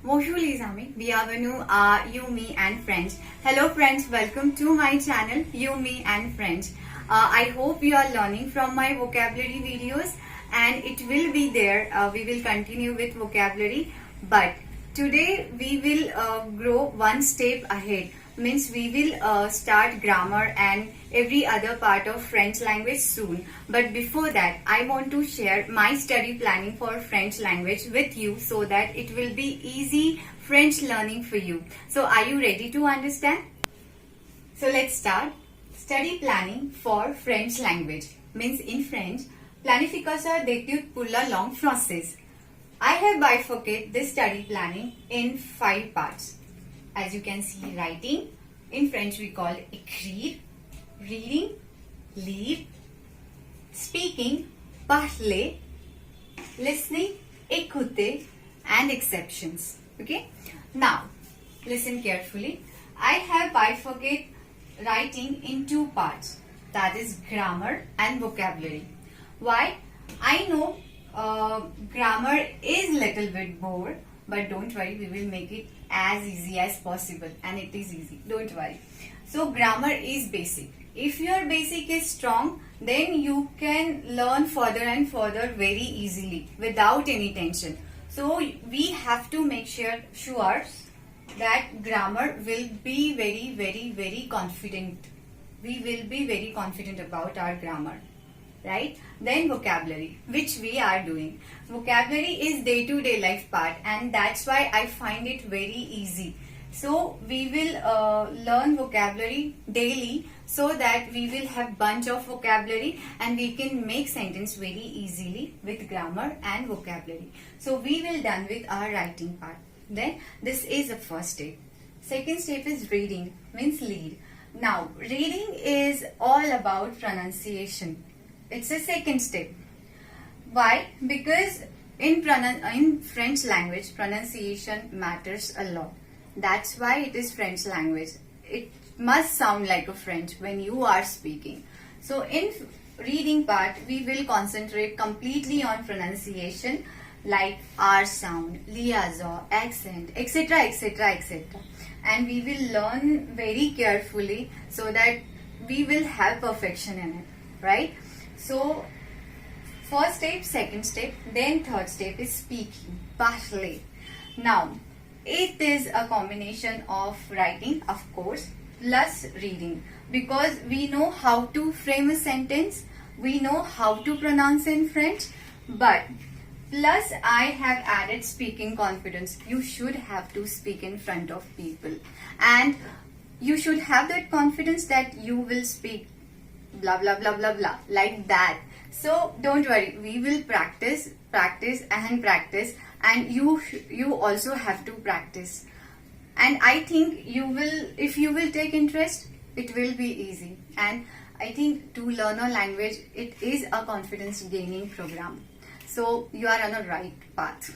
Bonjour les amis, bienvenue à You, Me and Friends. Hello friends, welcome to my channel You, Me and Friends. I hope you are learning from my vocabulary videos and it will be there. We will continue with vocabulary, but today we will grow one step ahead. Means we will start grammar and every other part of French language soon. But before that, I want to share my study planning for French language with you so that it will be easy French learning for you. So are you ready to understand? So let's start. Study planning for French language. Means in French, planification d'études pour la langue française. I have bifurcated this study planning in 5 parts. As you can see, writing, in French we call écrire, reading, lire, speaking, parler, listening, écouter, and exceptions. Okay? Now, listen carefully. I have bifurcated writing in 2 parts. That is grammar and vocabulary. Why? I know grammar is little bit bored, but don't worry, we will make it as easy as possible, and it is easy, don't worry. So grammar is basic. If your basic is strong, then you can learn further and further very easily without any tension. So we have to make sure that grammar will be very confident. We will be very confident about our grammar. Right? Then vocabulary, which we are doing. Vocabulary is day-to-day life part, and that's why I find it very easy. So we will learn vocabulary daily so that we will have bunch of vocabulary and we can make sentence very easily with grammar and vocabulary. So we will done with our writing part. Then this is the first step. Second step is reading, means read. Now reading is all about pronunciation. It's a second step. Why? Because in French language, pronunciation matters a lot. That's why it is French language. It must sound like a French when you are speaking. So in reading part, we will concentrate completely on pronunciation like R sound, liaison, accent, etc, etc, etc. And we will learn very carefully so that we will have perfection in it, right? So, first step, second step, then third step is speaking, parler. Now, it is a combination of writing, of course, plus reading. Because we know how to frame a sentence, we know how to pronounce in French, but plus I have added speaking confidence. You should have to speak in front of people. And you should have that confidence that you will speak blah blah blah blah blah like that. So don't worry, we will practice and you also have to practice, and I think you will, if you will take interest, it will be easy. And I think to learn a language, it is a confidence gaining program. So you are on a right path.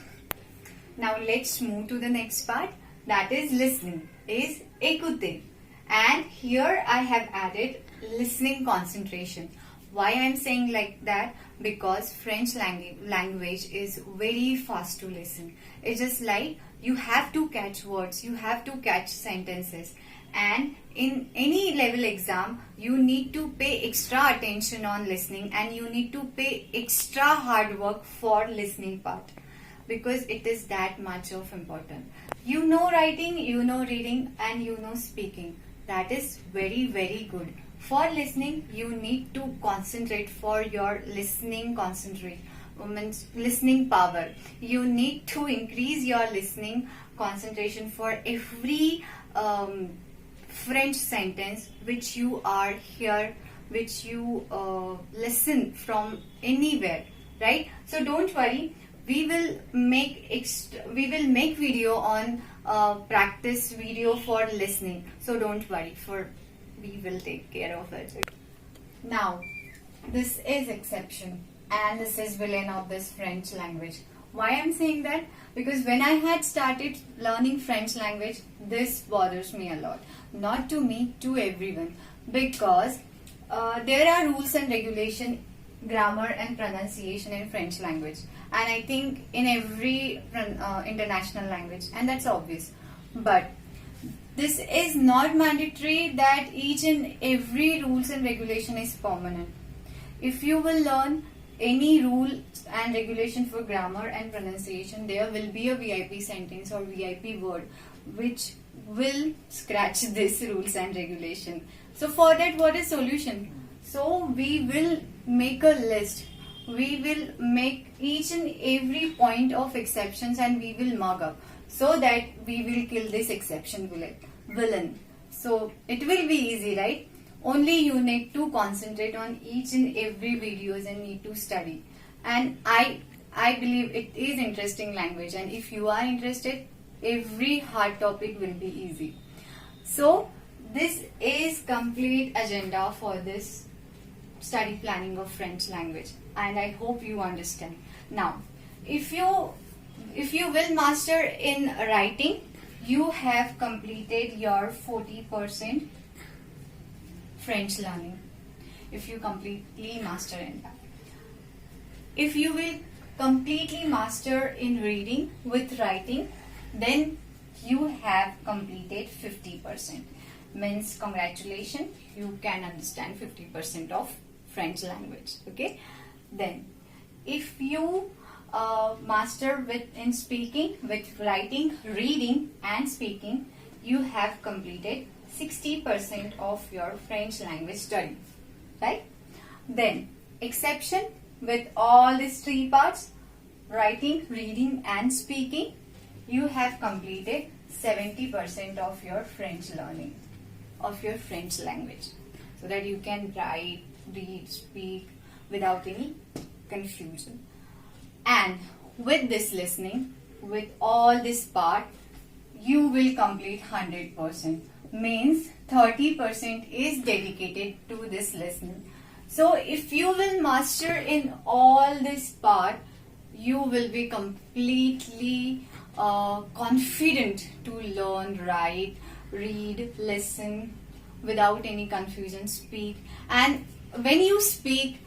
Now let's move to the next part, that is listening, is écouter. And here I have added listening concentration. Why I am saying like that? Because French language is very fast to listen. It's just like you have to catch words, you have to catch sentences. And in any level exam, you need to pay extra attention on listening, and you need to pay extra hard work for listening part, because it is that much of important. You know writing, you know reading, and you know speaking. That is very good. For listening, you need to concentrate for your listening listening power. You need to increase your listening concentration for every French sentence which you are here, which you listen from anywhere, right? So don't worry. We will make video on practice video for listening. So don't worry, we will take care of it. Now, this is exception and this is villain of this French language. Why I'm saying that? Because when I had started learning French language, this bothers me a lot. Not to me, to everyone. Because there are rules and regulations grammar and pronunciation in French language, and I think in every international language, and that's obvious. But this is not mandatory that each and every rules and regulation is permanent. If you will learn any rule and regulation for grammar and pronunciation, there will be a VIP sentence or VIP word which will scratch this rules and regulation. So for that, what is solution? So we will make a list. We will make each and every point of exceptions and we will mark up so that we will kill this exception villain. So it will be easy, right? Only you need to concentrate on each and every videos and need to study. And I believe it is interesting language, and if you are interested, every hard topic will be easy. So this is complete agenda for this study planning of French language, and I hope you understand. Now, if you will master in writing, you have completed your 40% French learning. If you completely master in that. If you will completely master in reading with writing, then you have completed 50%. Means congratulations, you can understand 50% of French language. Okay. Then if you master in speaking, with writing, reading and speaking, you have completed 60% of your French language study. Right? Then exception with all these three parts, writing, reading and speaking, you have completed 70% of your French learning, of your French language, so that you can write, read, speak without any confusion. And with this listening, with all this part, you will complete 100%. Means 30% is dedicated to this listening. So if you will master in all this part, you will be completely confident to learn, write, read, listen without any confusion, speak. And when you speak,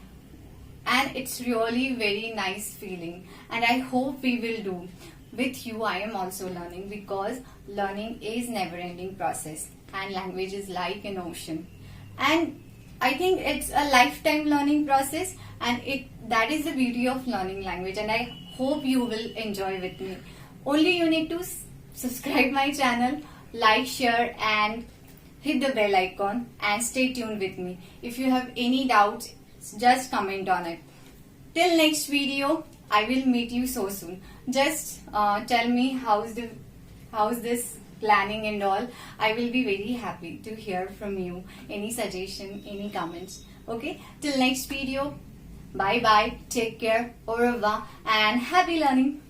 and it's really very nice feeling, and I hope we will do. With you, I am also learning, because learning is never-ending process, and language is like an ocean. And I think it's a lifetime learning process, and that is the beauty of learning language, and I hope you will enjoy with me. Only you need to subscribe my channel, like, share and hit the bell icon, and stay tuned with me. If you have any doubts, just comment on it. Till next video, I will meet you so soon. Just tell me how's this planning and all. I will be very happy to hear from you. Any suggestion, any comments. Okay, till next video. Bye bye. Take care. Au revoir and happy learning.